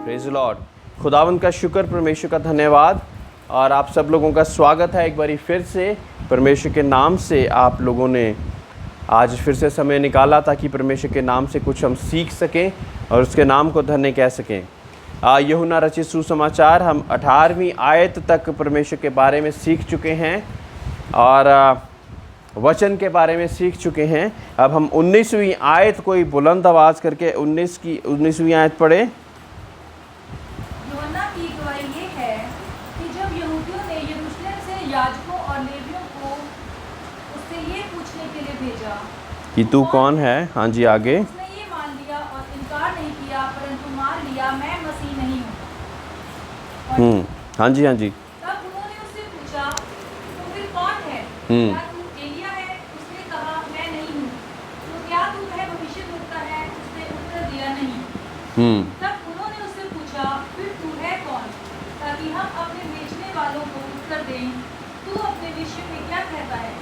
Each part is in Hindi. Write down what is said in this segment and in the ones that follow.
Praise the Lord. खुदावंद का शुक्र, परमेश्वर का धन्यवाद और आप सब लोगों का स्वागत है एक बारी फिर से। परमेश्वर के नाम से आप लोगों ने आज फिर से समय निकाला ताकि परमेश्वर के नाम से कुछ हम सीख सकें और उसके नाम को धन्य कह सकें। यूहन्ना रचित सुसमाचार हम 18वीं आयत तक परमेश्वर के बारे में सीख चुके हैं और वचन के बारे में सीख चुके हैं। अब हम 19वीं आयत कोई बुलंद आवाज़ करके 19वीं आयत पढ़े। यूहन्ना की गवाही ये है कि जब यहूदियों ने यरूशलेम से याजकों और लेवियों को उससे ये पूछने के लिए भेजा कि तू कौन है, हाँ जी आगे। उसने ये मान लिया और इनकार नहीं किया, परंतु मान लिया मैं मसीह नहीं हूँ। हाँ जी हाँ जी। तब उन्होंने उससे पूछा, तो फिर कौन है? क्या तू एलिया है? उसने कहा, मैं नहीं हूँ। तो क्या तू वह भविष्यद्वक्ता है? उसने उत्तर दिया, नहीं। तब उन्होंने उससे पूछा, फिर तू है कौन, ताकि हम अपने बेचने वालों को उत्तर दें, तू अपने विषय में क्या कहता है?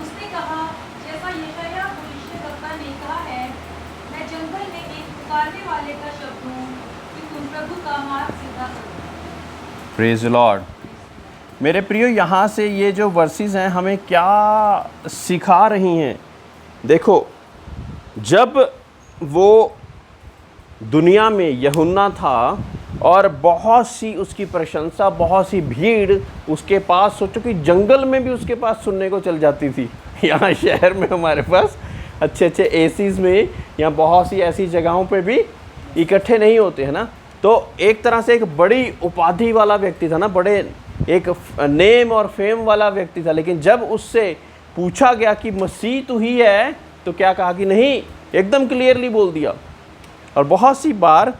उसने कहा, जैसा यशायाह भविष्यद्वक्ता ने कहा है, मैं जंगल में एक पुकारने वाले का शब्द हूँ कि तुम प्रभु का मार्ग सीधा करो। Praise the Lord. मेरे प्रियो, यहाँ से ये जो वर्सेस हैं हमें क्या सिखा रही हैं। देखो, जब वो दुनिया में यूहन्ना था और बहुत सी उसकी प्रशंसा, बहुत सी भीड़ उसके पास, सोचो कि जंगल में भी उसके पास सुनने को चल जाती थी। यहाँ शहर में हमारे पास अच्छे अच्छे एसीज में या बहुत सी ऐसी जगहों पे भी इकट्ठे नहीं होते हैं ना। तो एक तरह से एक बड़ी उपाधि वाला व्यक्ति था ना, बड़े एक नेम और फेम वाला व्यक्ति था। लेकिन जब उससे पूछा गया कि मसीह तू ही है, तो क्या कहा कि नहीं, एकदम क्लियरली बोल दिया। और बहुत सी बार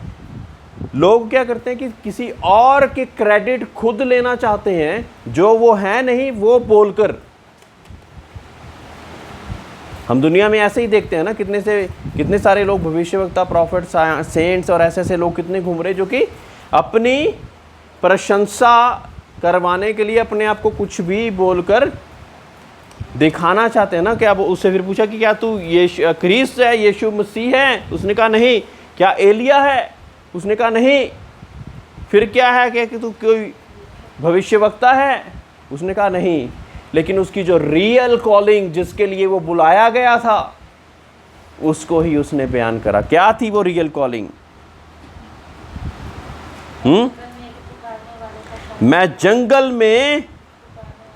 लोग क्या करते हैं कि किसी और के क्रेडिट खुद लेना चाहते हैं, जो वो है नहीं वो बोलकर। हम दुनिया में ऐसे ही देखते हैं ना, कितने सारे लोग भविष्यवक्ता, प्रॉफिट, सेंट्स और ऐसे लोग कितने घूम रहे जो कि अपनी प्रशंसा करवाने के लिए अपने आप को कुछ भी बोलकर दिखाना चाहते हैं ना। क्या वो उससे फिर पूछा कि क्या तू ये क्रिस्त है, यीशु मसीह है? उसने कहा नहीं। क्या एलिया है? उसने कहा नहीं। फिर क्या है कि तू कोई भविष्यवक्ता है? उसने कहा नहीं। लेकिन उसकी जो रियल कॉलिंग, जिसके लिए वो बुलाया गया था, उसको ही उसने बयान करा। क्या थी वो रियल कॉलिंग? मैं जंगल में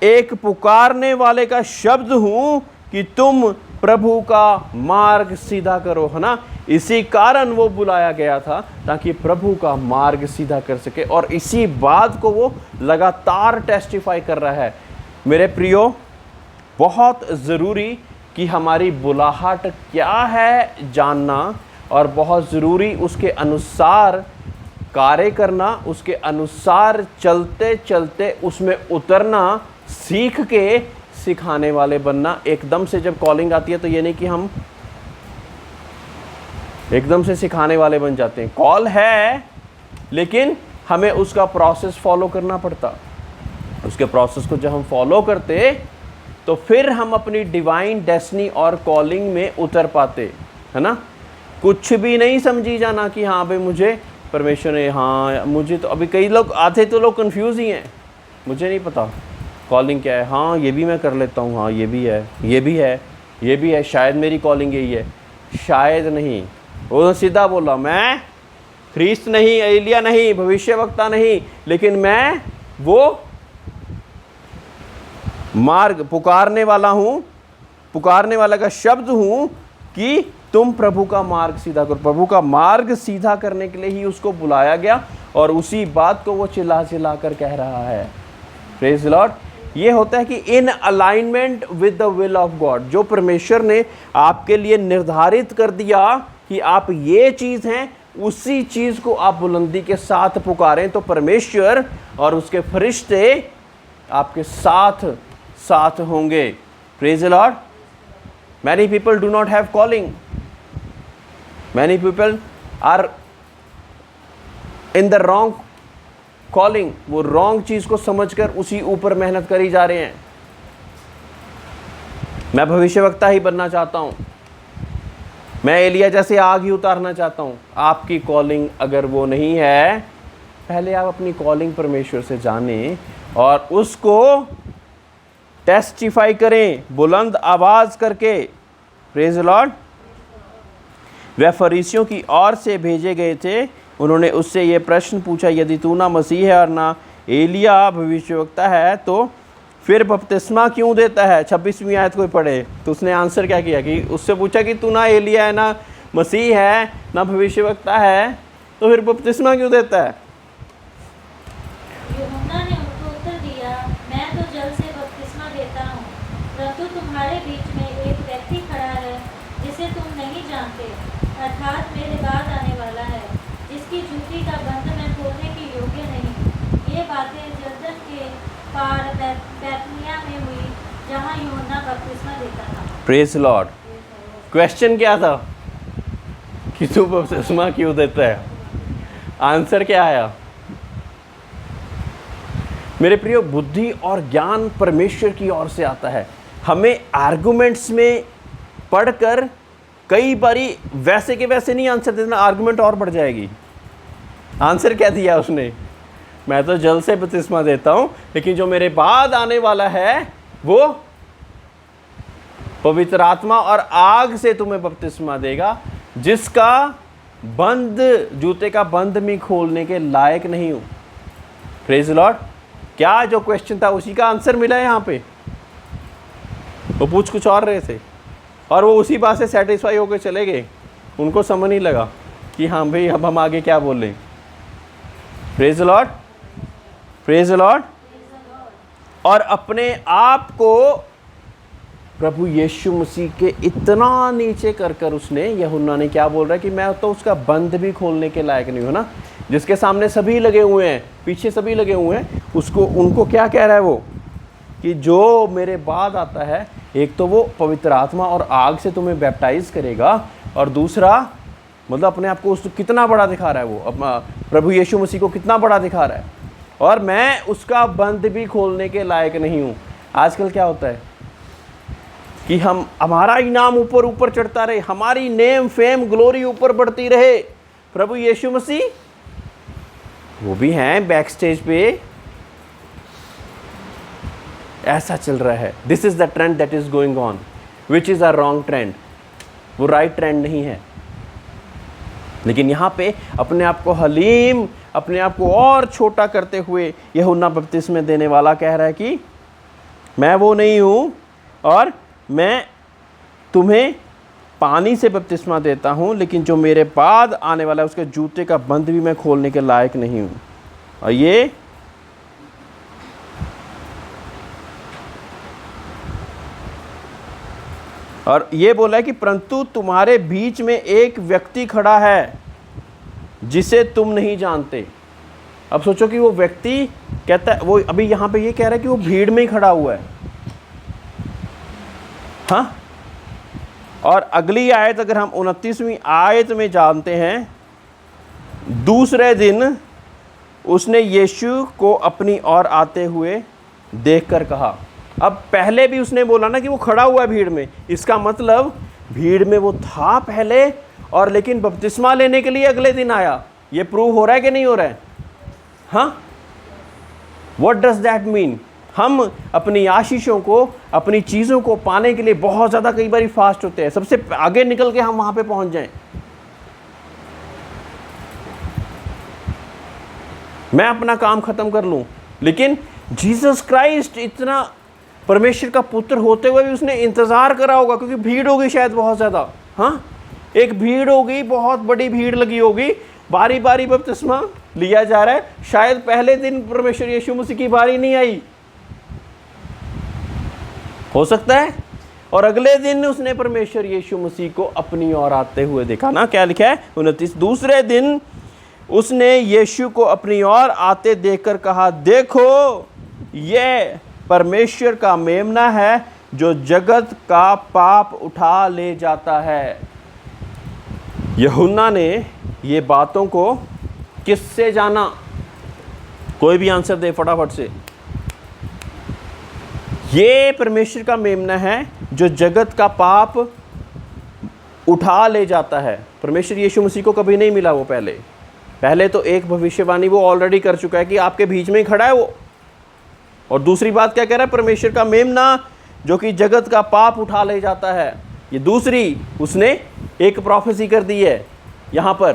एक पुकारने वाले का शब्द हूं कि तुम प्रभु का मार्ग सीधा करो, है ना। इसी कारण वो बुलाया गया था, ताकि प्रभु का मार्ग सीधा कर सके। और इसी बात को वो लगातार टेस्टिफाई कर रहा है। मेरे प्रियो, बहुत ज़रूरी कि हमारी बुलाहट क्या है जानना, और बहुत ज़रूरी उसके अनुसार कार्य करना, उसके अनुसार चलते चलते उसमें उतरना, सीख के सिखाने वाले बनना। एकदम से जब कॉलिंग आती है तो ये नहीं कि हम एकदम से सिखाने वाले बन जाते हैं। कॉल है, लेकिन हमें उसका प्रोसेस फॉलो करना पड़ता। उसके प्रोसेस को जब हम फॉलो करते तो फिर हम अपनी डिवाइन डेस्टिनी और कॉलिंग में उतर पाते, है ना। कुछ भी नहीं समझी जाना कि हाँ भाई मुझे परमेश्वर ने, हाँ मुझे तो अभी कई लोग आते तो लोग कंफ्यूज ही हैं, मुझे नहीं पता कॉलिंग क्या है। हाँ ये भी मैं कर लेता हूँ, हाँ ये भी है, ये भी है, ये भी है, शायद मेरी कॉलिंग यही है। शायद नहीं, वो सीधा बोला, मैं ख्रीस्त नहीं, एलिया नहीं, भविष्यवक्ता नहीं, लेकिन मैं वो मार्ग पुकारने वाला हूँ, पुकारने वाला का शब्द हूँ कि तुम प्रभु का मार्ग सीधा करो। प्रभु का मार्ग सीधा करने के लिए ही उसको बुलाया गया, और उसी बात को वो चिल्ला चिल्ला कर कह रहा है। Praise the Lord. ये होता है कि in alignment with the will of God, जो परमेश्वर ने आपके लिए निर्धारित कर दिया कि आप ये चीज़ हैं, उसी चीज़ को आप बुलंदी के साथ पुकारें, तो परमेश्वर और उसके फरिश्ते आपके साथ साथ होंगे। Praise the Lord. Many people do not have calling, many people are in the wrong calling. वो रॉन्ग चीज़ को समझकर उसी ऊपर मेहनत करी जा रहे हैं। मैं भविष्यवक्ता ही बनना चाहता हूँ, मैं एलिया जैसे आग ही उतारना चाहता हूँ। आपकी कॉलिंग अगर वो नहीं है, पहले आप अपनी कॉलिंग परमेश्वर से जानें और उसको टेस्टिफाई करें बुलंद आवाज़ करके। Praise the Lord. वह फरीसियों की ओर से भेजे गए थे। उन्होंने उससे ये प्रश्न पूछा, यदि तू ना मसीह है और ना एलिया भविष्यवक्ता है तो फिर बपतिस्मा क्यों देता है? 26वीं आयत कोई पढ़े तो उसने आंसर क्या किया कि उससे पूछा कि तू ना एलिया है, ना मसीह है, ना भविष्यवक्ता है, तो फिर बपतिस्मा क्यों देता है? यूहन्ना ने उनको उत्तर दिया, मैं तो जल से बपतिस्मा देता हूँ, परंतु तुम्हारे बीच में एक व्यक्ति खड़ा है जिसे तुम नहीं जानते, अर्थात मेरे बाद आने वाला है, जिसकी जूती का बंध मैं खोलने के योग्य नहीं। ये बातें जर्दन के पार बैतनिय्याह में हुई, जहाँ यूहन्ना बपतिस्मा देता था। Praise Lord. क्वेश्चन क्या था कि तू बपतिस्मा क्यों देता है? आंसर क्या आया? मेरे प्रियो, बुद्धि और ज्ञान परमेश्वर की ओर से आता है। हमें आर्गुमेंट्स में पढ़कर कई बारी वैसे के वैसे नहीं आंसर देना, आर्गुमेंट और बढ़ जाएगी। आंसर क्या दिया उसने? मैं तो जल से बपतिस्मा देता हूँ, लेकिन जो मेरे बाद आने वाला है वो पवित्र आत्मा और आग से तुम्हें बपतिस्मा देगा, जिसका बंद, जूते का बंद मैं खोलने के लायक नहीं हूँ। Praise Lord. क्या जो क्वेश्चन था उसी का आंसर मिला है यहाँ पे। वो पूछ कुछ और रहे थे और वो उसी बात से सेटिस्फाई होकर चले गए। उनको समझ नहीं लगा कि हाँ भाई अब हम आगे क्या बोलें। Praise Lord, praise Lord. और अपने आप को प्रभु यीशु मसीह के इतना नीचे कर कर उसने, यूहन्ना ने क्या बोल रहा है कि मैं तो उसका बंद भी खोलने के लायक नहीं हूँ ना, जिसके सामने सभी लगे हुए हैं, पीछे सभी लगे हुए हैं, उसको, उनको क्या कह रहा है वो कि जो मेरे बाद आता है, एक तो वो पवित्र आत्मा और आग से तुम्हें बैप्टाइज करेगा, और दूसरा मतलब अपने आप को उसको कितना बड़ा दिखा रहा है वो, अपना प्रभु यीशु मसीह को कितना बड़ा दिखा रहा है, और मैं उसका बंद भी खोलने के लायक नहीं हूँ। आजकल क्या होता है कि हमारा इनाम ऊपर ऊपर चढ़ता रहे, हमारी नेम फेम ग्लोरी ऊपर बढ़ती रहे। प्रभु यीशु मसीह वो भी हैं बैक स्टेज पे, ऐसा चल रहा है। This is the trend that is going on, which is a wrong trend. वो राइट ट्रेंड नहीं है। लेकिन यहाँ पे अपने आप को हलीम, अपने आप को और छोटा करते हुए यूहन्ना बपतिस्मा देने वाला कह रहा है कि मैं वो नहीं हूँ और मैं तुम्हें पानी से बपतिस्मा देता हूँ, लेकिन जो मेरे बाद आने वाला है उसके जूते का बंद भी मैं खोलने के लायक नहीं हूँ। और ये बोला है कि परंतु तुम्हारे बीच में एक व्यक्ति खड़ा है जिसे तुम नहीं जानते। अब सोचो कि वो व्यक्ति कहता है, वो अभी यहाँ पे ये कह रहा है कि वो भीड़ में ही खड़ा हुआ है। हाँ, और अगली आयत अगर हम 29वीं आयत में जानते हैं, दूसरे दिन उसने यीशु को अपनी ओर आते हुए देखकर कहा। अब पहले भी उसने बोला ना कि वो खड़ा हुआ है भीड़ में, इसका मतलब भीड़ में वो था पहले, और लेकिन बपतिस्मा लेने के लिए अगले दिन आया। ये प्रूव हो रहा है कि नहीं हो रहा है? हाँ, व्हाट डज दैट मीन? हम अपनी आशीषों को, अपनी चीज़ों को पाने के लिए बहुत ज़्यादा कई बार फास्ट होते हैं, सबसे आगे निकल के हम वहाँ पे पहुँच जाएं। मैं अपना काम ख़त्म कर लूँ, लेकिन जीसस क्राइस्ट इतना परमेश्वर का पुत्र होते हुए भी उसने इंतज़ार करा होगा, क्योंकि भीड़ होगी शायद बहुत ज़्यादा। हाँ, एक भीड़ होगी, बहुत बड़ी भीड़ लगी होगी, बारी बारी बपतिस्मा लिया जा रहा है। शायद पहले दिन परमेश्वर यीशु मसीह की बारी नहीं आई, हो सकता है, और अगले दिन उसने परमेश्वर यीशु मसीह को अपनी ओर आते हुए देखा ना। क्या लिखा है 29, दूसरे दिन उसने यीशु को अपनी ओर आते देखकर कहा, देखो ये परमेश्वर का मेमना है जो जगत का पाप उठा ले जाता है। यूहन्ना ने ये बातों को किससे जाना? कोई भी आंसर दे फटाफट से। ये परमेश्वर का मेमना है जो जगत का पाप उठा ले जाता है। परमेश्वर यीशु मसीह को कभी नहीं मिला वो पहले तो एक भविष्यवाणी वो ऑलरेडी कर चुका है कि आपके बीच में ही खड़ा है वो। और दूसरी बात क्या कह रहा है, परमेश्वर का मेमना जो कि जगत का पाप उठा ले जाता है। ये दूसरी उसने एक प्रोफेसी कर दी है। यहाँ पर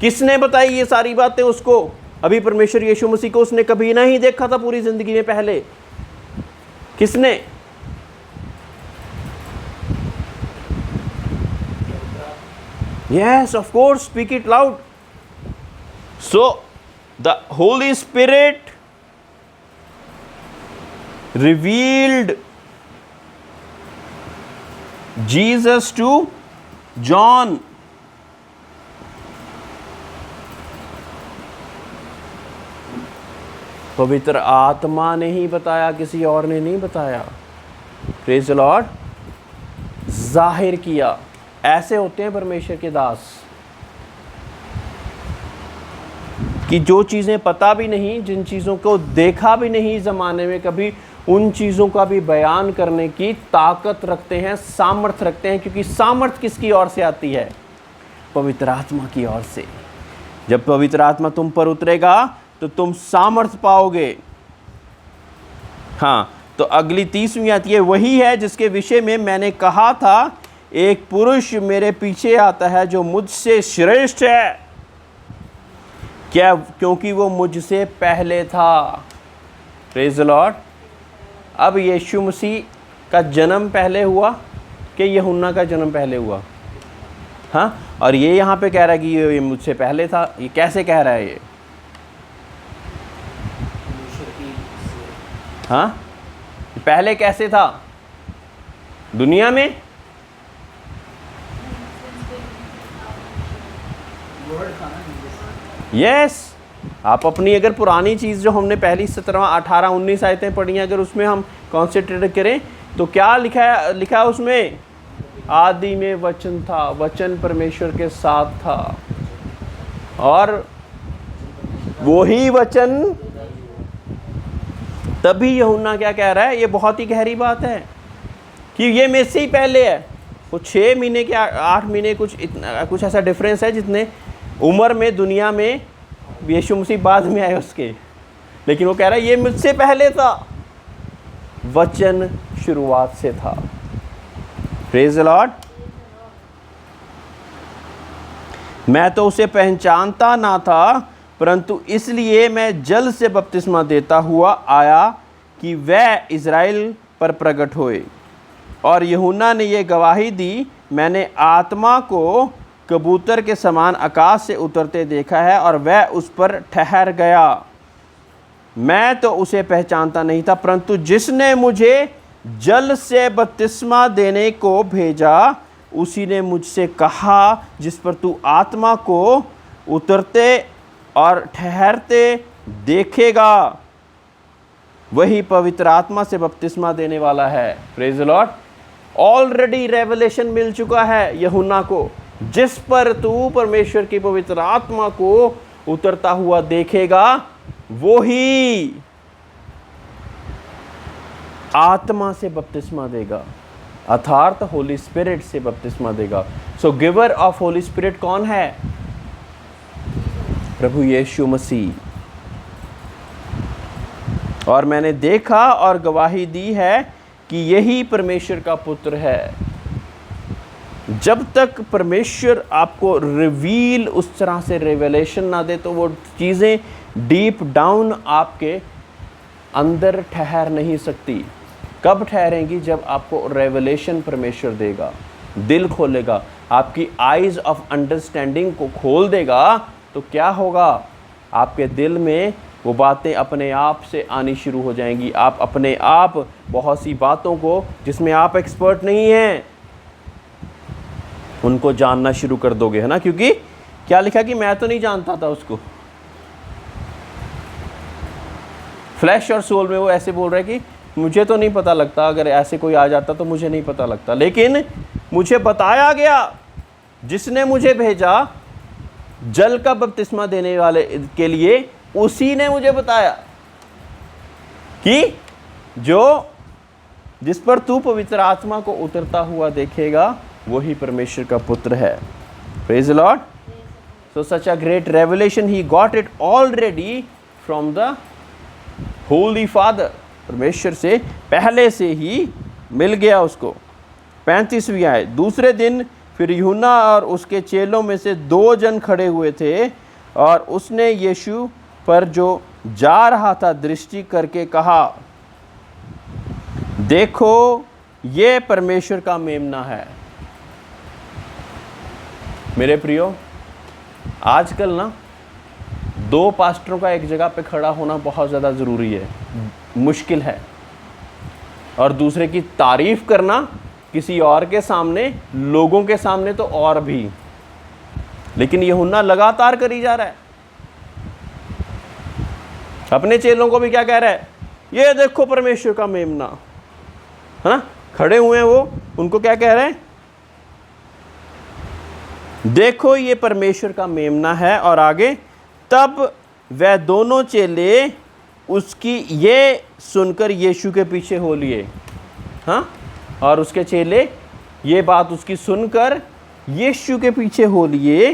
किसने बताई ये सारी बातें उसको? अभी परमेश्वर यीशु मसीह को उसने कभी नहीं देखा था पूरी जिंदगी में पहले। किसने? Yes, of course, speak it loud. So the Holi spirit revealed Jesus to John. पवित्र आत्मा ने ही बताया, किसी और ने नहीं बताया। Praise the Lord. जाहिर किया। ऐसे होते हैं परमेश्वर के दास कि जो चीज़ें पता भी नहीं, जिन चीज़ों को देखा भी नहीं ज़माने में कभी, उन चीज़ों का भी बयान करने की ताकत रखते हैं, सामर्थ्य रखते हैं। क्योंकि सामर्थ्य किसकी ओर से आती है? पवित्र आत्मा की ओर से। जब पवित्र आत्मा तुम पर उतरेगा तो तुम सामर्थ्य पाओगे। हाँ, तो अगली 30वीं आती है, वही है जिसके विषय में मैंने कहा था, एक पुरुष मेरे पीछे आता है जो मुझसे श्रेष्ठ है। क्या? क्योंकि वो मुझसे पहले था। Praise the Lord. अब यीशु मसीह का जन्म पहले हुआ कि यूहन्ना का जन्म पहले हुआ? हाँ, और ये यहाँ पे कह रहा है कि ये मुझसे पहले था। ये कैसे कह रहा है ये? हाँ, पहले कैसे था दुनिया में? यस, आप अपनी अगर पुरानी चीज़ जो हमने पहली 17, 18, 19 आयतें पढ़ी हैं, अगर उसमें हम कॉन्सेंट्रेट करें तो क्या लिखा है उसमें? आदि में वचन था, वचन परमेश्वर के साथ था, और वही वचन। तभी यूहन्ना क्या कह रहा है? ये बहुत ही गहरी बात है कि ये मेरे से ही पहले है। वो 6 महीने के 8 महीने कुछ ऐसा डिफरेंस है जितने उम्र में दुनिया में यीशु मसीह बाद में आए उसके। लेकिन वो कह रहा है ये मुझसे पहले था, वचन शुरुआत से था। Praise the Lord. मैं तो उसे पहचानता ना था, परंतु इसलिए मैं जल से बपतिस्मा देता हुआ आया कि वह इज़राइल पर प्रकट होए। और यूहन्ना ने यह गवाही दी, मैंने आत्मा को कबूतर के समान आकाश से उतरते देखा है और वह उस पर ठहर गया। मैं तो उसे पहचानता नहीं था, परंतु जिसने मुझे जल से बपतिस्मा देने को भेजा, उसी ने मुझसे कहा, जिस पर तू आत्मा को उतरते और ठहरते देखेगा, वही पवित्र आत्मा से बपतिस्मा देने वाला है। Praise the lord. Already revelation मिल चुका है यूहन्ना को, जिस पर तू परमेश्वर की पवित्र आत्मा को उतरता हुआ देखेगा, वो ही आत्मा से बपतिस्मा देगा, अर्थात होली स्पिरिट से बपतिस्मा देगा। सो गिवर ऑफ होली स्पिरिट कौन है? प्रभु यीशु मसीह। और मैंने देखा और गवाही दी है कि यही परमेश्वर का पुत्र है। जब तक परमेश्वर आपको रिवील उस तरह से रेवलेशन ना दे, तो वो चीज़ें डीप डाउन आपके अंदर ठहर नहीं सकती। कब ठहरेंगी? जब आपको रेवलेशन परमेश्वर देगा, दिल खोलेगा, आपकी आइज़ ऑफ अंडरस्टैंडिंग को खोल देगा। तो क्या होगा? आपके दिल में वो बातें अपने आप से आनी शुरू हो जाएंगी। आप अपने आप बहुत सी बातों को जिसमें आप एक्सपर्ट नहीं हैं, उनको जानना शुरू कर दोगे, है ना? क्योंकि क्या लिखा कि मैं तो नहीं जानता था उसको। फ्लैश और सोल में वो ऐसे बोल रहे कि मुझे तो नहीं पता लगता, अगर ऐसे कोई आ जाता तो मुझे नहीं पता लगता, लेकिन मुझे बताया गया, जिसने मुझे भेजा जल का बपतिस्मा देने वाले के लिए, उसी ने मुझे बताया कि जिस पर तू पवित्र आत्मा को उतरता हुआ देखेगा, वही परमेश्वर का पुत्र है। Praise the Lord. So such a great revelation he got it already from the Holi father. परमेश्वर से पहले से ही मिल गया उसको। 35वीं आयत, दूसरे दिन फिर यूहन्ना और उसके चेलों में से 2 जन खड़े हुए थे और उसने यीशु पर जो जा रहा था दृष्टि करके कहा, देखो ये परमेश्वर का मेमना है। मेरे प्रियो, आजकल ना 2 पास्टरों का एक जगह पे खड़ा होना बहुत ज़्यादा ज़रूरी है, मुश्किल है। और दूसरे की तारीफ करना किसी और के सामने, लोगों के सामने तो और भी। लेकिन यूहन्ना लगातार करी जा रहा है। अपने चेलों को भी क्या कह रहा है, ये देखो परमेश्वर का मेमना, है ना। खड़े हुए हैं वो, उनको क्या कह रहे हैं, देखो ये परमेश्वर का मेमना है। और आगे, तब वह दोनों चेले उसकी ये सुनकर यीशु के पीछे हो लिए। हाँ, और उसके चेले ये बात उसकी सुनकर यीशु के पीछे हो लिए।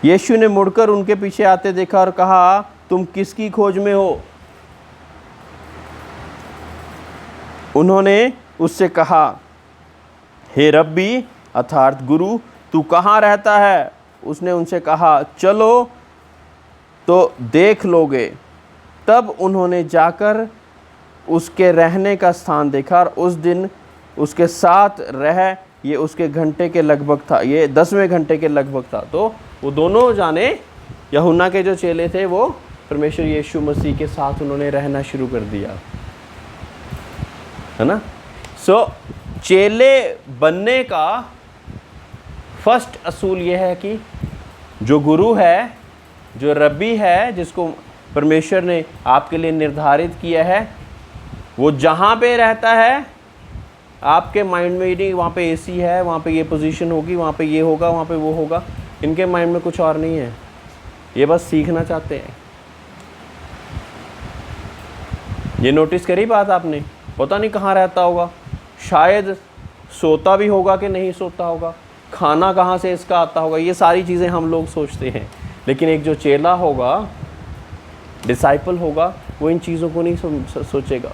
यीशु ने मुड़कर उनके पीछे आते देखा और कहा, तुम किसकी खोज में हो? उन्होंने उससे कहा, हे रब्बी अर्थात गुरु, तू कहाँ रहता है? उसने उनसे कहा, चलो तो देख लोगे। तब उन्होंने जाकर उसके रहने का स्थान देखा और उस दिन उसके साथ रह, ये उसके घंटे के लगभग था, ये 10वें घंटे के लगभग था। तो वो दोनों जाने, यूहन्ना के जो चेले थे वो परमेश्वर यीशु मसीह के साथ उन्होंने रहना शुरू कर दिया, है ना। सो चेले बनने का फर्स्ट असूल ये है कि जो गुरु है, जो रब्बी है, जिसको परमेश्वर ने आपके लिए निर्धारित किया है, वो जहाँ पे रहता है आपके माइंड में नहीं, वहाँ पे एसी है, वहाँ पे ये पोजीशन होगी, वहाँ पे ये होगा, वहाँ पे वो होगा। इनके माइंड में कुछ और नहीं है, ये बस सीखना चाहते हैं। ये नोटिस करी बात आपने? पता नहीं कहाँ रहता होगा, शायद सोता भी होगा कि नहीं सोता होगा, खाना कहाँ से इसका आता होगा, ये सारी चीज़ें हम लोग सोचते हैं। लेकिन एक जो चेला होगा, डिसाइपल होगा, वो इन चीज़ों को नहीं सोचेगा।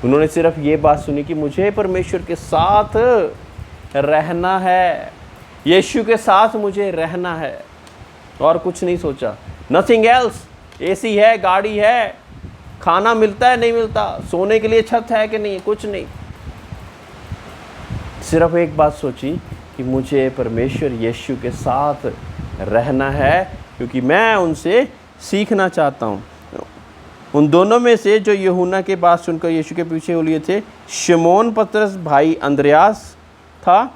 उन्होंने सिर्फ ये बात सुनी कि मुझे परमेश्वर के साथ रहना है, यीशु के साथ मुझे रहना है, और कुछ नहीं सोचा। Nothing else. एसी है, गाड़ी है, खाना मिलता है नहीं मिलता, सोने के लिए छत है कि नहीं, कुछ नहीं। सिर्फ एक बात सोची कि मुझे परमेश्वर यीशु के साथ रहना है, क्योंकि मैं उनसे सीखना चाहता हूँ। उन दोनों में से जो यूहन्ना के बात सुनकर यीशु के पीछे हो लिए थे, शिमोन पतरस भाई अंद्रयास था।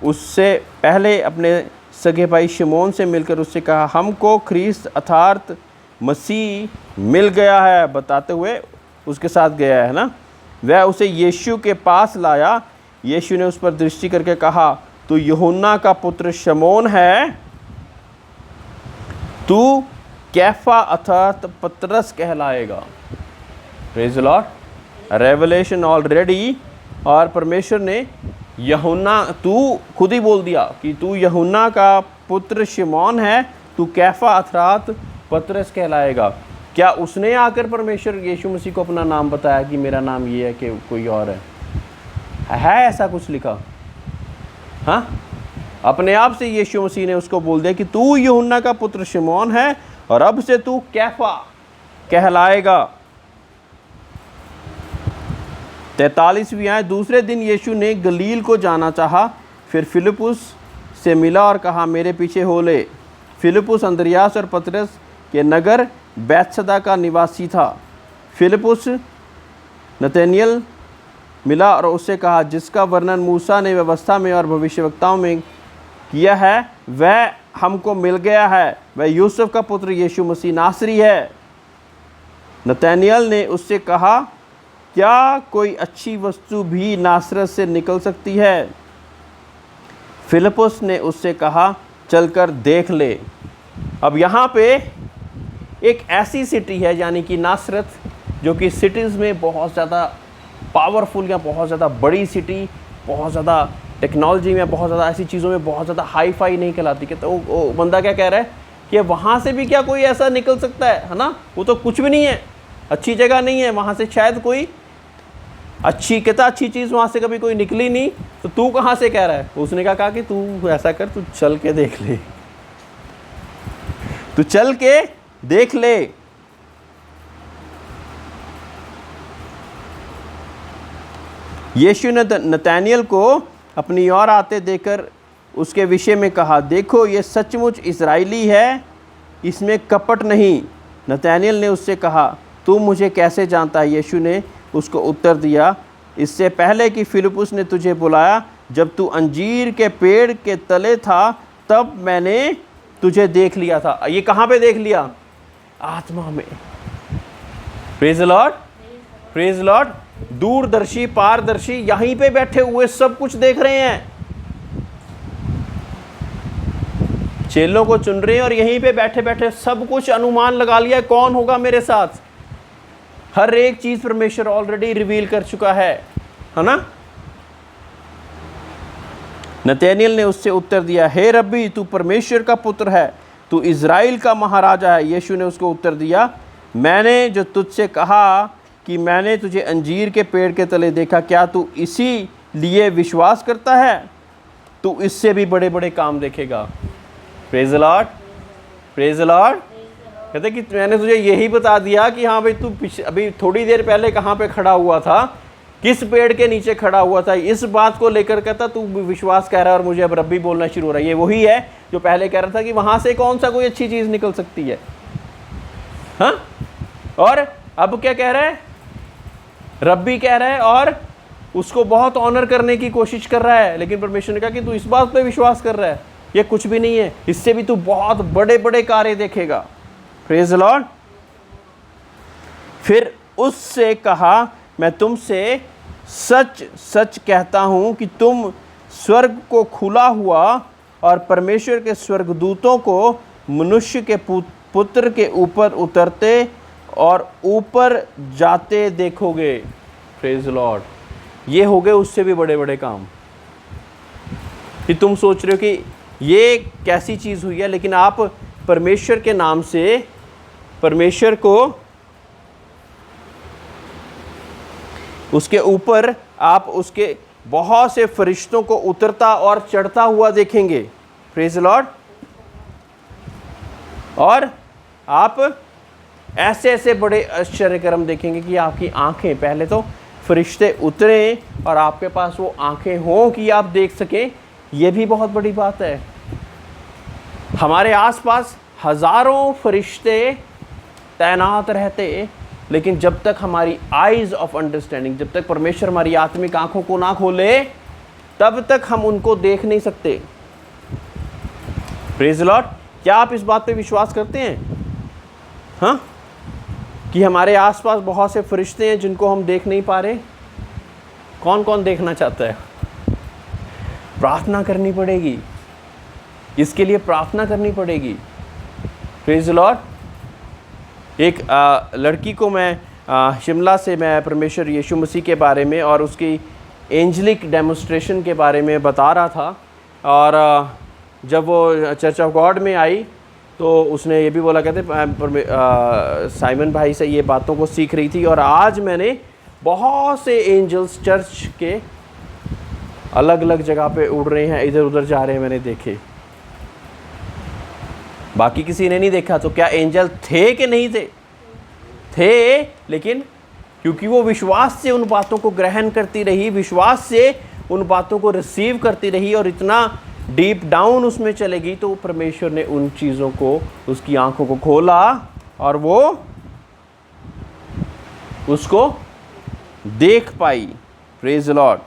उससे पहले अपने सगे भाई शिमोन से मिलकर उससे कहा, हमको ख्रीस्त अर्थात मसीह मिल गया है, बताते हुए उसके साथ गया है ना। वह उसे यीशु के पास लाया। यीशु ने उस पर दृष्टि करके कहा, तू यूहन्ना का पुत्र शिमोन है, तू कैफा अर्थात पतरस कहलाएगा। Praise the Lord. Revelation already. और परमेश्वर ने यूहन्ना, तू खुद ही बोल दिया कि तू यूहन्ना का पुत्र शिमोन है, तू कैफा अर्थात पतरस कहलाएगा। क्या उसने आकर परमेश्वर यीशु मसीह को अपना नाम बताया कि मेरा नाम ये है कि कोई और है ऐसा कुछ लिखा? हाँ, अपने आप से यीशु मसीह ने उसको बोल दिया कि तू यूहन्ना का पुत्र शिमोन है और अब से तू कैफा कहलाएगा। 43वीं आयत, दूसरे दिन यीशु ने गलील को जाना चाहा, फिर फिलिप्पुस से मिला और कहा, मेरे पीछे हो ले। फिलिप्पुस अंद्रयास और पतरस के नगर बैतसदा का निवासी था। फिलिप्पुस नतनएल मिला और उससे कहा, जिसका वर्णन मूसा ने व्यवस्था में और भविष्यवक्ताओं में किया है, वह हमको मिल गया है, वह यूसुफ का पुत्र यीशु मसीह नासरी है। नतनएल ने उससे कहा, क्या कोई अच्छी वस्तु भी नासरत से निकल सकती है? फिलिप्पुस ने उससे कहा, चलकर देख ले। अब यहाँ पे एक ऐसी सिटी है, यानी कि नासरत, जो कि सिटीज़ में बहुत ज़्यादा पावरफुल या बहुत ज़्यादा बड़ी सिटी बहुत ज़्यादा टेक्नोलॉजी में, बहुत ज़्यादा ऐसी चीज़ों में बहुत ज़्यादा हाई फाई नहीं कहलाती। कहते वो बंदा क्या कह रहा है कि वहाँ से भी क्या कोई ऐसा निकल सकता है ना, वो तो कुछ भी नहीं है, अच्छी जगह नहीं है, वहाँ से शायद कोई अच्छी चीज़ वहाँ से कभी कोई निकली नहीं, तो तू कहाँ से कह रहा है। उसने कहा कि तू ऐसा कर, तू चल के देख ले, तू चल के देख ले। यीशु ने नतनएल को अपनी ओर आते देखकर उसके विषय में कहा, देखो ये सचमुच इस्राएली है, इसमें कपट नहीं। नतनएल ने उससे कहा, तू मुझे कैसे जानता है? यीशु ने उसको उत्तर दिया, इससे पहले कि फिलिप्पुस ने तुझे बुलाया, जब तू अंजीर के पेड़ के तले था, तब मैंने तुझे देख लिया था। ये कहाँ पे देख लिया? आत्मा में। Praise the Lord, praise the Lord. दूरदर्शी, पारदर्शी, यहीं पे बैठे हुए सब कुछ देख रहे हैं, चेलों को चुन रहे हैं और यहीं पे बैठे बैठे सब कुछ अनुमान लगा लिया कौन होगा मेरे साथ। हर एक चीज परमेश्वर ऑलरेडी रिवील कर चुका है ना। नतनएल ने उससे उत्तर दिया, हे रब्बी, तू परमेश्वर का पुत्र है, तू इज़राइल का महाराजा है। यीशु ने उसको उत्तर दिया, मैंने जो तुझसे कहा कि मैंने तुझे अंजीर के पेड़ के तले देखा, क्या तू इसी लिए विश्वास करता है? तू इससे भी बड़े बड़े काम देखेगा। Praise the Lord, praise the Lord. कहते कि मैंने तुझे यही बता दिया कि हाँ भाई, तू अभी थोड़ी देर पहले कहाँ पे खड़ा हुआ था, किस पेड़ के नीचे खड़ा हुआ था, इस बात को लेकर कहता तू विश्वास कह रहा है और मुझे अब रब्बी बोलना शुरू हो रहा है। ये वही है जो पहले कह रहा था कि वहाँ से कौन सा कोई अच्छी चीज़ निकल सकती है, हाँ। और अब क्या कह रहा है? रब्बी कह रहा है और उसको बहुत ऑनर करने की कोशिश कर रहा है, लेकिन परमेश्वर ने कहा कि तू इस बात पे विश्वास कर रहा है, ये कुछ भी नहीं है, इससे भी तू बहुत बड़े बड़े कार्य देखेगा। Praise the Lord. फिर उससे कहा, मैं तुमसे सच सच कहता हूँ कि तुम स्वर्ग को खुला हुआ और परमेश्वर के स्वर्गदूतों को मनुष्य के पुत्र के ऊपर उतरते और ऊपर जाते देखोगे। Praise the Lord. ये हो गए उससे भी बड़े बड़े काम कि तुम सोच रहे हो कि ये कैसी चीज़ हुई है, लेकिन आप परमेश्वर के नाम से परमेश्वर को उसके ऊपर आप उसके बहुत से फरिश्तों को उतरता और चढ़ता हुआ देखेंगे। Praise the Lord. और आप ऐसे ऐसे बड़े आश्चर्यकर्म देखेंगे कि आपकी आंखें, पहले तो फरिश्ते उतरे और आपके पास वो आंखें हों कि आप देख सकें, ये भी बहुत बड़ी बात है। हमारे आसपास हज़ारों फरिश्ते तैनात रहते, लेकिन जब तक हमारी आइज़ ऑफ अंडरस्टैंडिंग, जब तक परमेश्वर हमारी आत्मिक आंखों को ना खोले, तब तक हम उनको देख नहीं सकते। Praise the Lord. क्या आप इस बात पे विश्वास करते हैं, हाँ, कि हमारे आसपास बहुत से फरिश्ते हैं जिनको हम देख नहीं पा रहे? कौन कौन देखना चाहता है? प्रार्थना करनी पड़ेगी, इसके लिए प्रार्थना करनी पड़ेगी। Praise the Lord. एक लड़की को मैं शिमला से मैं परमेश्वर यीशु मसीह के बारे में और उसकी एंजलिक डेमोस्ट्रेशन के बारे में बता रहा था, और जब वो चर्च ऑफ गॉड में आई तो उसने ये भी बोला, कहते साइमन भाई से ये बातों को सीख रही थी, और आज मैंने बहुत से एंजल्स चर्च के अलग अलग जगह पे उड़ रहे हैं, इधर उधर जा रहे हैं, मैंने देखे। बाकी किसी ने नहीं देखा। तो क्या एंजल थे कि नहीं थे? थे, लेकिन क्योंकि वो विश्वास से उन बातों को ग्रहण करती रही, विश्वास से उन बातों को रिसीव करती रही और इतना डीप डाउन उसमें चलेगी, तो परमेश्वर ने उन चीज़ों को, उसकी आंखों को खोला और वो उसको देख पाई। Praise the lord.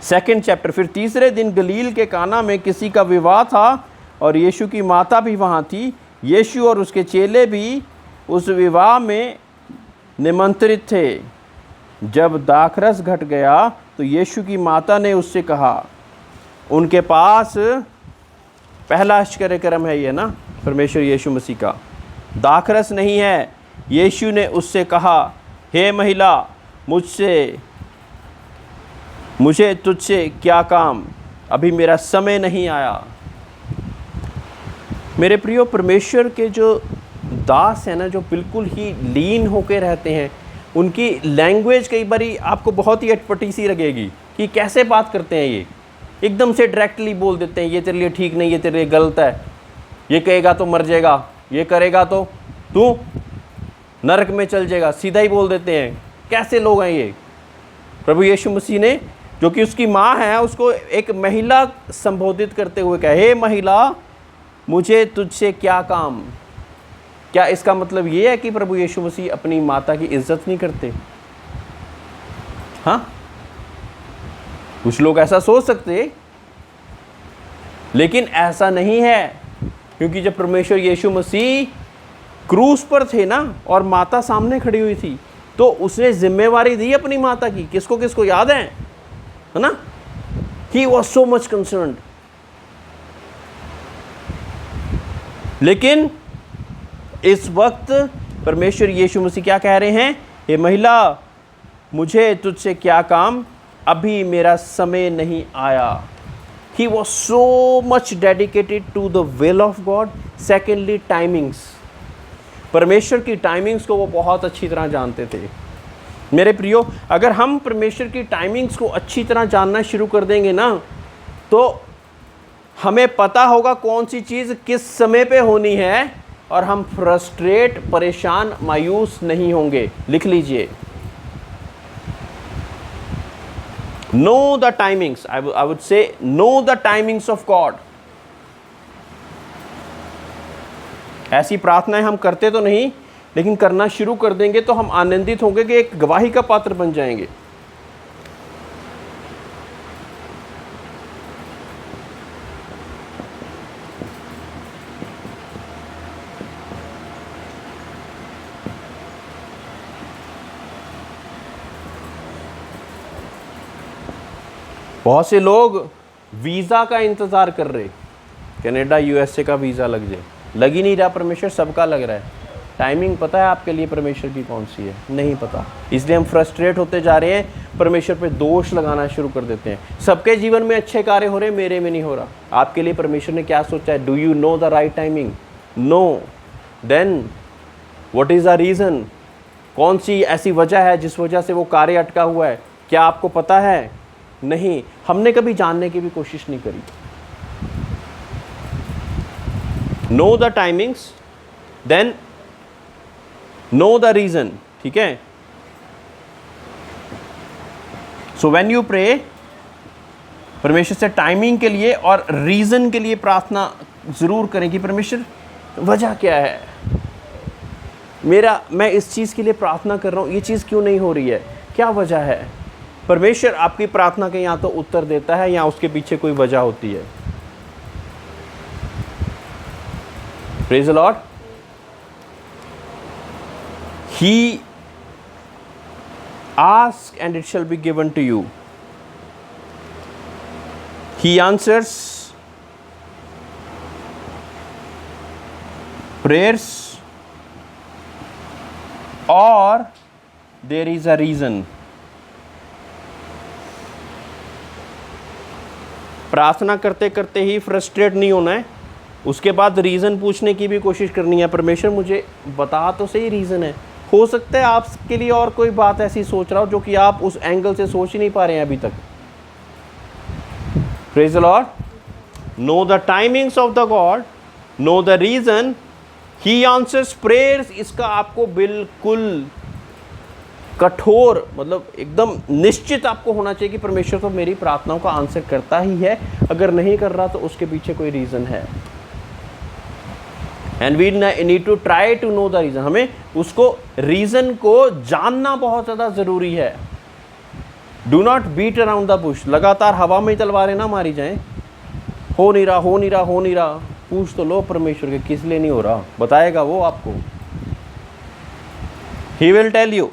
2nd chapter. फिर तीसरे दिन गलील के काना में किसी का विवाह था और यीशु की माता भी वहाँ थी। यीशु और उसके चेले भी उस विवाह में निमंत्रित थे। जब दाखरस घट गया तो यीशु की माता ने उससे कहा, उनके पास पहला आश्चर्यकर्म है ये ना, परमेश्वर यीशु मसीह का, दाखरस नहीं है। यीशु ने उससे कहा, हे महिला, मुझसे मुझे तुझसे क्या काम, अभी मेरा समय नहीं आया। मेरे प्रियो, परमेश्वर के जो दास हैं ना, जो बिल्कुल ही लीन होके रहते हैं, उनकी लैंग्वेज कई बारी आपको बहुत ही अटपटी सी लगेगी कि कैसे बात करते हैं। ये एकदम से डायरेक्टली बोल देते हैं, ये तेरे लिए ठीक नहीं, ये तेरे लिए गलत है, ये कहेगा तो मर जाएगा, ये करेगा तो तू नरक में चल जाएगा, सीधा ही बोल देते हैं। कैसे लोग हैं ये? प्रभु यीशु मसीह ने, जो कि उसकी माँ है, उसको एक महिला संबोधित करते हुए कहा, हे महिला, मुझे तुझसे क्या काम। क्या इसका मतलब ये है कि प्रभु यीशु मसीह अपनी माता की इज्जत नहीं करते? हाँ, कुछ लोग ऐसा सोच सकते, लेकिन ऐसा नहीं है। क्योंकि जब परमेश्वर यीशु मसीह क्रूस पर थे ना, और माता सामने खड़ी हुई थी, तो उसने जिम्मेवारी दी अपनी माता की। किसको किसको याद है ना? He was so much concerned. लेकिन इस वक्त परमेश्वर यीशु मसीह क्या कह रहे हैं? हे महिला, मुझे तुझसे क्या काम, अभी मेरा समय नहीं आया। He was so much dedicated to the will of God. Secondly, timings, परमेश्वर की टाइमिंग्स को वो बहुत अच्छी तरह जानते थे। मेरे प्रियो, अगर हम परमेश्वर की टाइमिंग्स को अच्छी तरह जानना शुरू कर देंगे ना, तो हमें पता होगा कौन सी चीज़ किस समय पे होनी है, और हम फ्रस्ट्रेट, परेशान, मायूस नहीं होंगे। लिख लीजिए, know the timings. I would say know the timings of God. ऐसी प्रार्थनाएं हम करते तो नहीं, लेकिन करना शुरू कर देंगे तो हम आनंदित होंगे कि एक गवाही का पात्र बन जाएंगे। बहुत से लोग वीज़ा का इंतज़ार कर रहे, कनाडा यूएसए का वीज़ा लग जाए। लग ही नहीं रहा, परमेश्वर सबका लग रहा है। टाइमिंग पता है आपके लिए परमेश्वर की कौन सी है? नहीं पता। इसलिए हम फ्रस्ट्रेट होते जा रहे हैं, परमेश्वर पे दोष लगाना शुरू कर देते हैं। सबके जीवन में अच्छे कार्य हो रहे हैं, मेरे में नहीं हो रहा। आपके लिए परमेश्वर ने क्या सोचा है? Do you know the right timing? No. Then what is the reason? कौन सी ऐसी वजह है जिस वजह से वो कार्य अटका हुआ है? क्या आपको पता है? नहीं। हमने कभी जानने की भी कोशिश नहीं करी। Know the timings, then know the reason. ठीक है? सो व्हेन यू प्रे, परमेश्वर से टाइमिंग के लिए और रीजन के लिए प्रार्थना जरूर करें कि परमेश्वर वजह क्या है, मैं इस चीज़ के लिए प्रार्थना कर रहा हूँ, ये चीज़ क्यों नहीं हो रही है, क्या वजह है? परमेश्वर आपकी प्रार्थना के या तो उत्तर देता है या उसके पीछे कोई वजह होती है। Praise the Lord. He ask and it shall be given to you. He answers prayers, or there is a reason. प्रार्थना करते करते ही फ्रस्ट्रेट नहीं होना है, उसके बाद रीज़न पूछने की भी कोशिश करनी है। परमेश्वर मुझे बता तो सही रीज़न है। हो सकता है आपके लिए और कोई बात ऐसी सोच रहा हो जो कि आप उस एंगल से सोच ही नहीं पा रहे हैं अभी तक। Praise the Lord. No the timings of the God, no the reason, he answers prayers. इसका आपको बिल्कुल कठोर, मतलब एकदम निश्चित आपको होना चाहिए कि परमेश्वर तो मेरी प्रार्थनाओं का आंसर करता ही है। अगर नहीं कर रहा तो उसके पीछे कोई रीज़न है। And we need to try to know the reason. हमें उसको रीज़न को जानना बहुत ज़्यादा ज़रूरी है। Do not beat around the bush. लगातार हवा में तलवारें ना मारी जाएं। हो नहीं रहा, हो नहीं रहा, हो नहीं रहा। पूछ तो लो परमेश्वर के, किस लिए नहीं हो रहा, बताएगा वो आपको। He will tell you.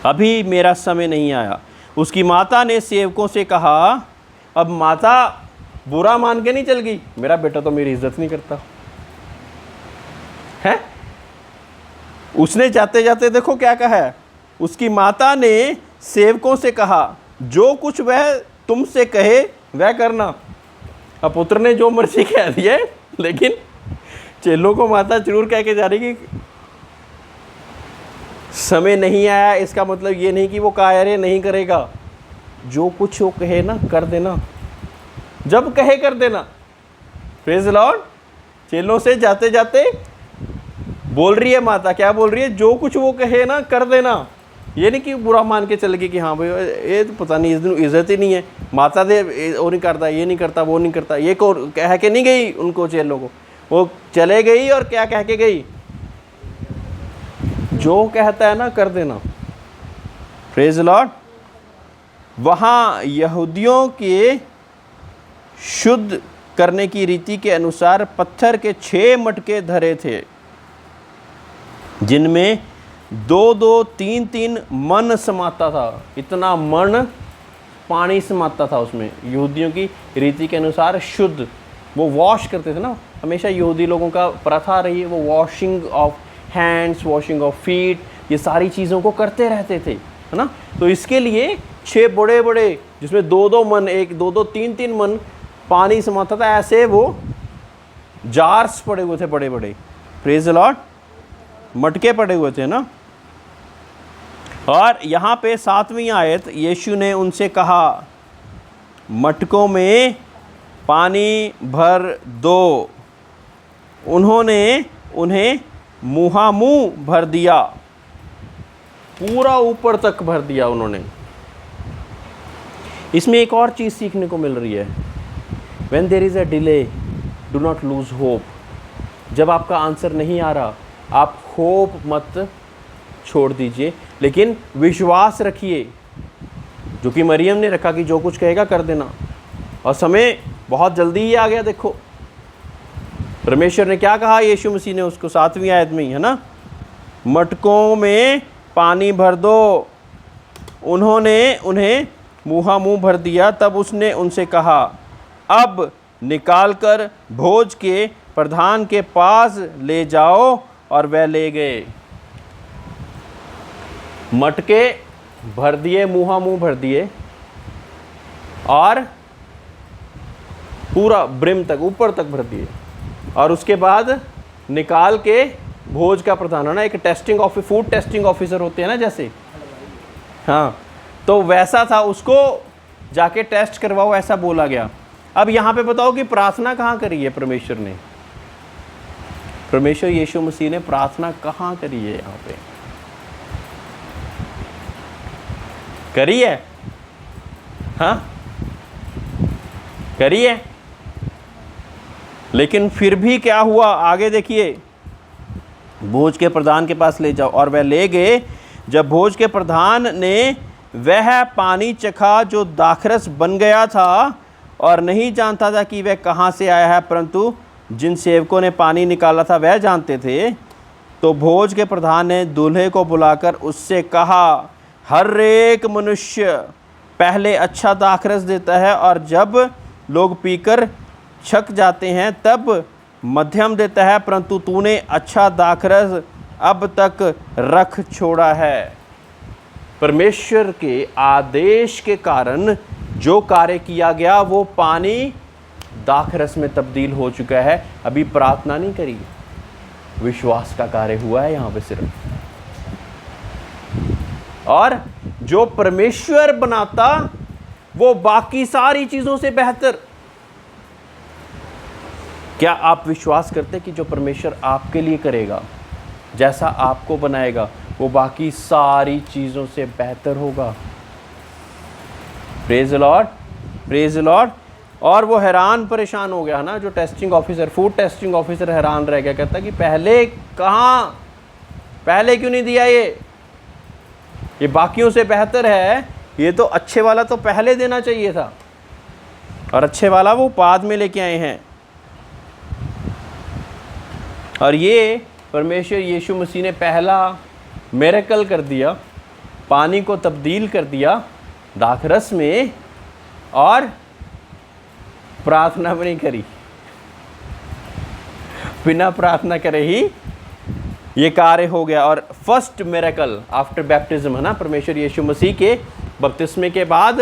अभी मेरा समय नहीं आया। उसकी माता ने सेवकों से कहा, अब माता बुरा मान के नहीं चल गई, मेरा बेटा तो मेरी इज्जत नहीं करता है। उसने जाते जाते देखो क्या कहा है। उसकी माता ने सेवकों से कहा, जो कुछ वह तुमसे कहे वह करना। अब पुत्र ने जो मर्जी कह दिया है, लेकिन चेलों को माता जरूर कह के जा रही कि समय नहीं आया, इसका मतलब ये नहीं कि वो कार्य नहीं करेगा। जो कुछ वो कहे ना कर देना, जब कहे कर देना। Praise the Lord. चेलों से जाते जाते बोल रही है माता, क्या बोल रही है? जो कुछ वो कहे ना कर देना। ये नहीं कि बुरा मान के चल गए कि हाँ भाई ये तो पता नहीं, इस दिन इज्जत ही नहीं है, माता दे वो नहीं करता, ये नहीं करता, वो नहीं करता, ये को कह के नहीं गई उनको, चेलों को। वो चले गई और क्या कह के गई? जो कहता है ना कर देना। Praise the Lord. वहाँ यहूदियों के शुद्ध करने की रीति के अनुसार पत्थर के 6 मटके धरे थे, जिनमें 2-2, 3-3 मन समाता था। इतना मन पानी समाता था उसमें। यहूदियों की रीति के अनुसार शुद्ध, वो वॉश करते थे ना। हमेशा यहूदी लोगों का प्रथा रही है, वो washing of hands, washing of feet, ये सारी चीज़ों को करते रहते थे, है ना। तो इसके लिए 6 बड़े बड़े, जिसमें 2-2 मन, 1-2-2, 3-3 मन पानी समाता था, ऐसे वो जार्स पड़े हुए थे बड़े बड़े। Praise the Lord. मटके पड़े हुए थे ना। और यहाँ पे 7वीं आयत, यीशु ने उनसे कहा, मटकों में पानी भर दो। उन्होंने उन्हें मुँहामुँह भर दिया, पूरा ऊपर तक भर दिया उन्होंने। इसमें एक और चीज़ सीखने को मिल रही है। When there is a delay, do not lose hope। जब आपका आंसर नहीं आ रहा, आप होप मत छोड़ दीजिए, लेकिन विश्वास रखिए, जो कि मरियम ने रखा कि जो कुछ कहेगा कर देना। और समय बहुत जल्दी ही आ गया। देखो परमेश्वर ने क्या कहा, यीशु मसीह ने उसको 7वीं आयत में ही, है ना, मटकों में पानी भर दो। उन्होंने उन्हें मुँहामुँह भर दिया। तब उसने उनसे कहा, अब निकालकर भोज के प्रधान के पास ले जाओ। और वह ले गए। मटके भर दिए, मुँहामुँह भर दिए, और पूरा ब्रिम तक, ऊपर तक भर दिए। और उसके बाद निकाल के भोज का प्रधान, है ना, एक testing officer, food testing officer होते हैं ना जैसे, हाँ, तो वैसा था, उसको जाके टेस्ट करवाओ, ऐसा बोला गया। अब यहाँ पे बताओ कि प्रार्थना कहाँ करी है परमेश्वर ने? परमेश्वर यीशु मसीह ने प्रार्थना कहाँ करी है? यहाँ पे करी है, हाँ करी है। लेकिन फिर भी क्या हुआ? आगे देखिए, भोज के प्रधान के पास ले जाओ। और वह ले गए। जब भोज के प्रधान ने वह पानी चखा जो दाखरस बन गया था, और नहीं जानता था कि वह कहाँ से आया है, परंतु जिन सेवकों ने पानी निकाला था वह जानते थे, तो भोज के प्रधान ने दूल्हे को बुलाकर उससे कहा, हर एक मनुष्य पहले अच्छा दाखरस देता है, और जब लोग पीकर छक जाते हैं तब मध्यम देता है, परंतु तूने अच्छा दाखरस अब तक रख छोड़ा है। परमेश्वर के आदेश के कारण जो कार्य किया गया वो पानी दाखरस में तब्दील हो चुका है। अभी प्रार्थना नहीं करी, विश्वास का कार्य हुआ है यहाँ पे सिर्फ। और जो परमेश्वर बनाता वो बाकी सारी चीजों से बेहतर। क्या आप विश्वास करते कि जो परमेश्वर आपके लिए करेगा, जैसा आपको बनाएगा, वो बाकी सारी चीज़ों से बेहतर होगा? Praise the Lord, praise the Lord. और वो हैरान परेशान हो गया ना, जो testing officer, food testing officer हैरान रह गया, कहता कि पहले कहाँ, पहले क्यों नहीं दिया? ये बाकियों से बेहतर है, ये तो अच्छे वाला तो पहले देना चाहिए था, और अच्छे वाला वो बाद में लेके आए हैं। और ये परमेश्वर यीशु मसीह ने पहला मिरेकल कर दिया, पानी को तब्दील कर दिया दाखरस में, और प्रार्थना भी नहीं करी, बिना प्रार्थना करे ही ये कार्य हो गया। और फर्स्ट मिरेकल आफ्टर बैप्टिज्म, है ना, परमेश्वर यीशु मसीह के बपतिस्मे के बाद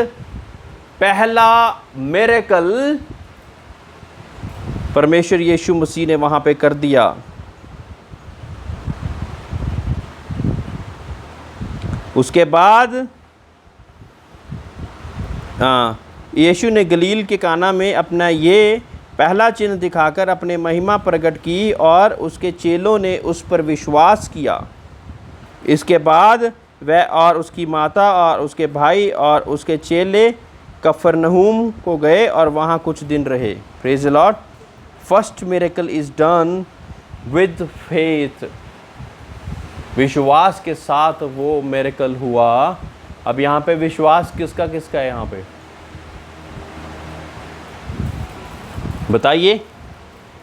पहला मिरेकल परमेश्वर यीशु मसीह ने वहां पे कर दिया। उसके बाद यीशु ने गलील के काना में अपना ये पहला चिन्ह दिखाकर अपने महिमा प्रकट की और उसके चेलों ने उस पर विश्वास किया। इसके बाद वह और उसकी माता और उसके भाई और उसके चेले कफरनहूम को गए और वहाँ कुछ दिन रहे। Praise the Lord. First miracle is done with faith. विश्वास के साथ वो मिरेकल हुआ। अब यहाँ पे विश्वास किसका किसका है? यहाँ पे बताइए,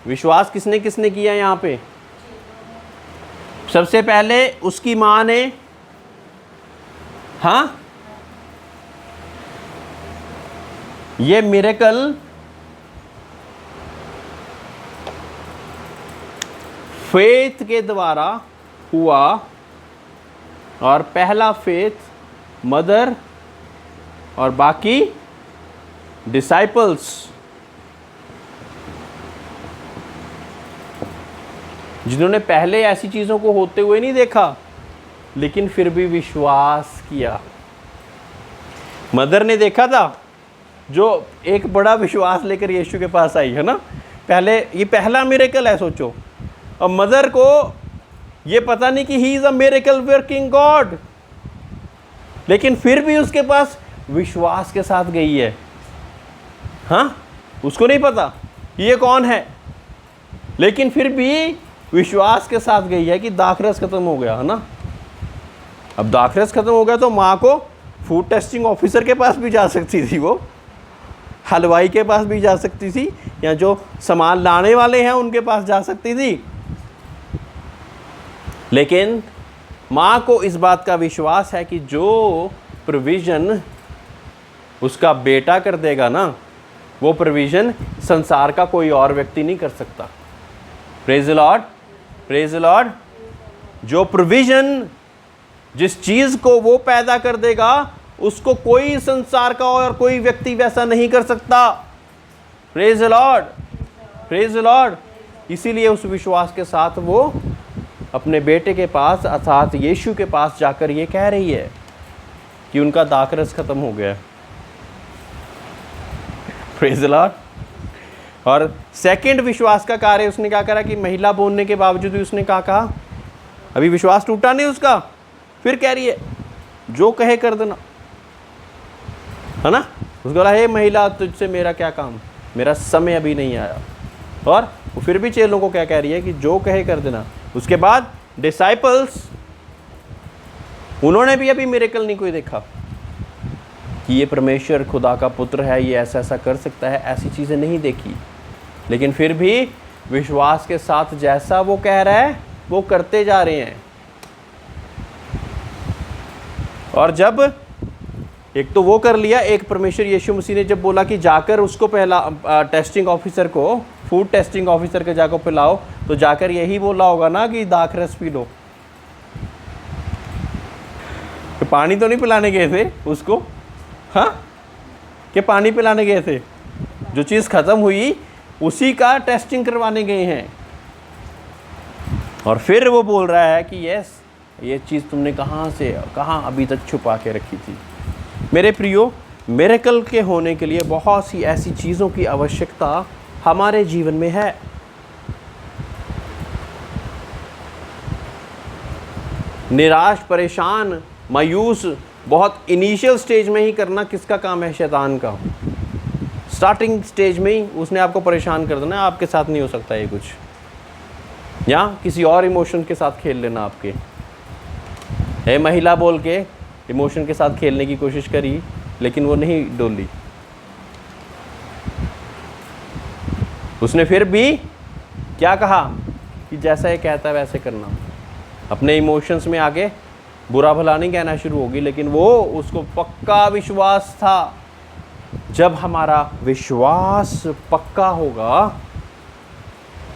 विश्वास किसने किसने किया यहाँ पे? सबसे पहले उसकी माँ ने, हाँ, ये मिरेकल फेथ के द्वारा हुआ। और पहला फेथ मदर और बाकी डिसाइपल्स, जिन्होंने पहले ऐसी चीज़ों को होते हुए नहीं देखा लेकिन फिर भी विश्वास किया। मदर ने देखा था, जो एक बड़ा विश्वास लेकर यीशु के पास आई, है ना। पहले ये पहला मिरेकल है, सोचो। और मदर को ये पता नहीं कि he is a miracle working God, लेकिन फिर भी उसके पास विश्वास के साथ गई है। हाँ, उसको नहीं पता ये कौन है, लेकिन फिर भी विश्वास के साथ गई है कि दाखरस ख़त्म हो गया, है ना। अब दाखरस ख़त्म हो गया तो माँ को फूड टेस्टिंग ऑफिसर के पास भी जा सकती थी, वो हलवाई के पास भी जा सकती थी, या जो सामान लाने वाले हैं उनके पास जा सकती थी। लेकिन माँ को इस बात का विश्वास है कि जो प्रोविज़न उसका बेटा कर देगा ना, वो प्रोविज़न संसार का कोई और व्यक्ति नहीं कर सकता। Praise the Lord, praise the Lord. जो प्रोविज़न, जिस चीज़ को वो पैदा कर देगा, उसको कोई संसार का और कोई व्यक्ति वैसा नहीं कर सकता। Praise the Lord, praise the Lord. इसीलिए उस विश्वास के साथ वो अपने बेटे के पास अर्थात यीशु के पास जाकर ये कह रही है कि उनका दाखरस ख़त्म हो गया। Praise the Lord. और सेकंड विश्वास का कार्य उसने क्या करा कि महिला बोलने के बावजूद भी उसने क्या कहा? अभी विश्वास टूटा नहीं उसका, फिर कह रही है जो कहे कर देना, है ना। उसको बोला, हे महिला, तुझसे मेरा क्या काम, मेरा समय अभी नहीं आया। और वो फिर भी चेलों को क्या कह रही है कि जो कहे कर देना। उसके बाद डिसाइपल्स, उन्होंने भी अभी मिरेकल नहीं कोई देखा कि ये परमेश्वर खुदा का पुत्र है, ये ऐसा ऐसा कर सकता है, ऐसी चीज़ें नहीं देखी। लेकिन फिर भी विश्वास के साथ जैसा वो कह रहा है वो करते जा रहे हैं। और जब एक तो वो कर लिया, एक परमेश्वर यीशु मसीह ने जब बोला कि जाकर उसको पहला टेस्टिंग ऑफिसर को, फूड टेस्टिंग ऑफिसर के जाकर पिलाओ, तो जाकर यही बोला होगा ना कि दाखरस पी लो। तो पानी तो नहीं पिलाने गए थे उसको, हाँ, कि पानी पिलाने गए थे। जो चीज़ ख़त्म हुई उसी का टेस्टिंग करवाने गए हैं। और फिर वो बोल रहा है कि यस, ये चीज़ तुमने कहाँ अभी तक छुपा के रखी थी। मेरे प्रियो, मिरेकल के होने के लिए बहुत सी ऐसी चीज़ों की आवश्यकता हमारे जीवन में है। निराश, परेशान, मायूस बहुत इनिशियल स्टेज में ही करना किसका काम है? शैतान का। स्टार्टिंग स्टेज में ही उसने आपको परेशान कर देना, आपके साथ नहीं हो सकता ये कुछ, या किसी और इमोशन के साथ खेल लेना आपके। हे महिला बोल के इमोशन के साथ खेलने की कोशिश करी, लेकिन वो नहीं डोली। उसने फिर भी क्या कहा कि जैसा ये कहता है वैसे करना। अपने इमोशंस में आके बुरा भला नहीं कहना शुरू होगी, लेकिन वो उसको पक्का विश्वास था। जब हमारा विश्वास पक्का होगा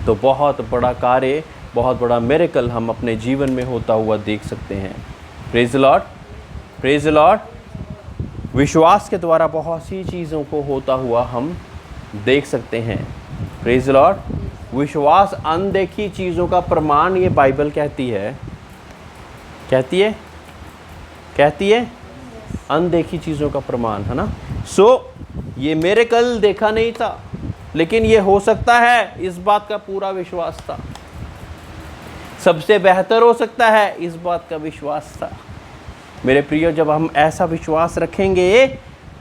तो बहुत बड़ा कार्य बहुत बड़ा मिरेकल हम अपने जीवन में होता हुआ देख सकते हैं। Praise the Lord, praise the Lord. विश्वास के द्वारा बहुत सी चीज़ों को होता हुआ हम देख सकते हैं। Praise the Lord. विश्वास अनदेखी चीज़ों का प्रमाण, ये बाइबल कहती है, कहती है अनदेखी चीज़ों का प्रमाण, है ना। ये मिरेकल देखा नहीं था, लेकिन ये हो सकता है, इस बात का पूरा विश्वास था। सबसे बेहतर हो सकता है, इस बात का विश्वास था। मेरे प्रियो, जब हम ऐसा विश्वास रखेंगे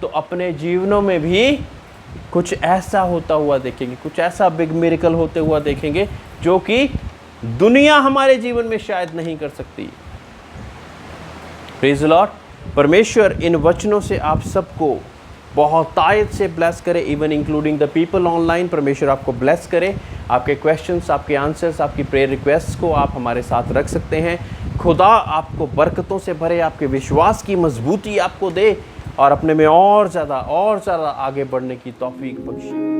तो अपने जीवनों में भी कुछ ऐसा होता हुआ देखेंगे, कुछ ऐसा बिग मिरेकल होते हुआ देखेंगे जो कि दुनिया हमारे जीवन में शायद नहीं कर सकती। Praise the Lord. परमेश्वर इन वचनों से आप सबको बहुत तायत से ब्लेस करे, even including the people online. परमेश्वर आपको ब्लेस करे। आपके क्वेश्चंस, आपके आंसर्स, आपकी प्रेयर रिक्वेस्ट्स को आप हमारे साथ रख सकते हैं। खुदा आपको बरकतों से भरे, आपके विश्वास की मजबूती आपको दे और अपने में और ज़्यादा आगे बढ़ने की तौफीक बख्शे।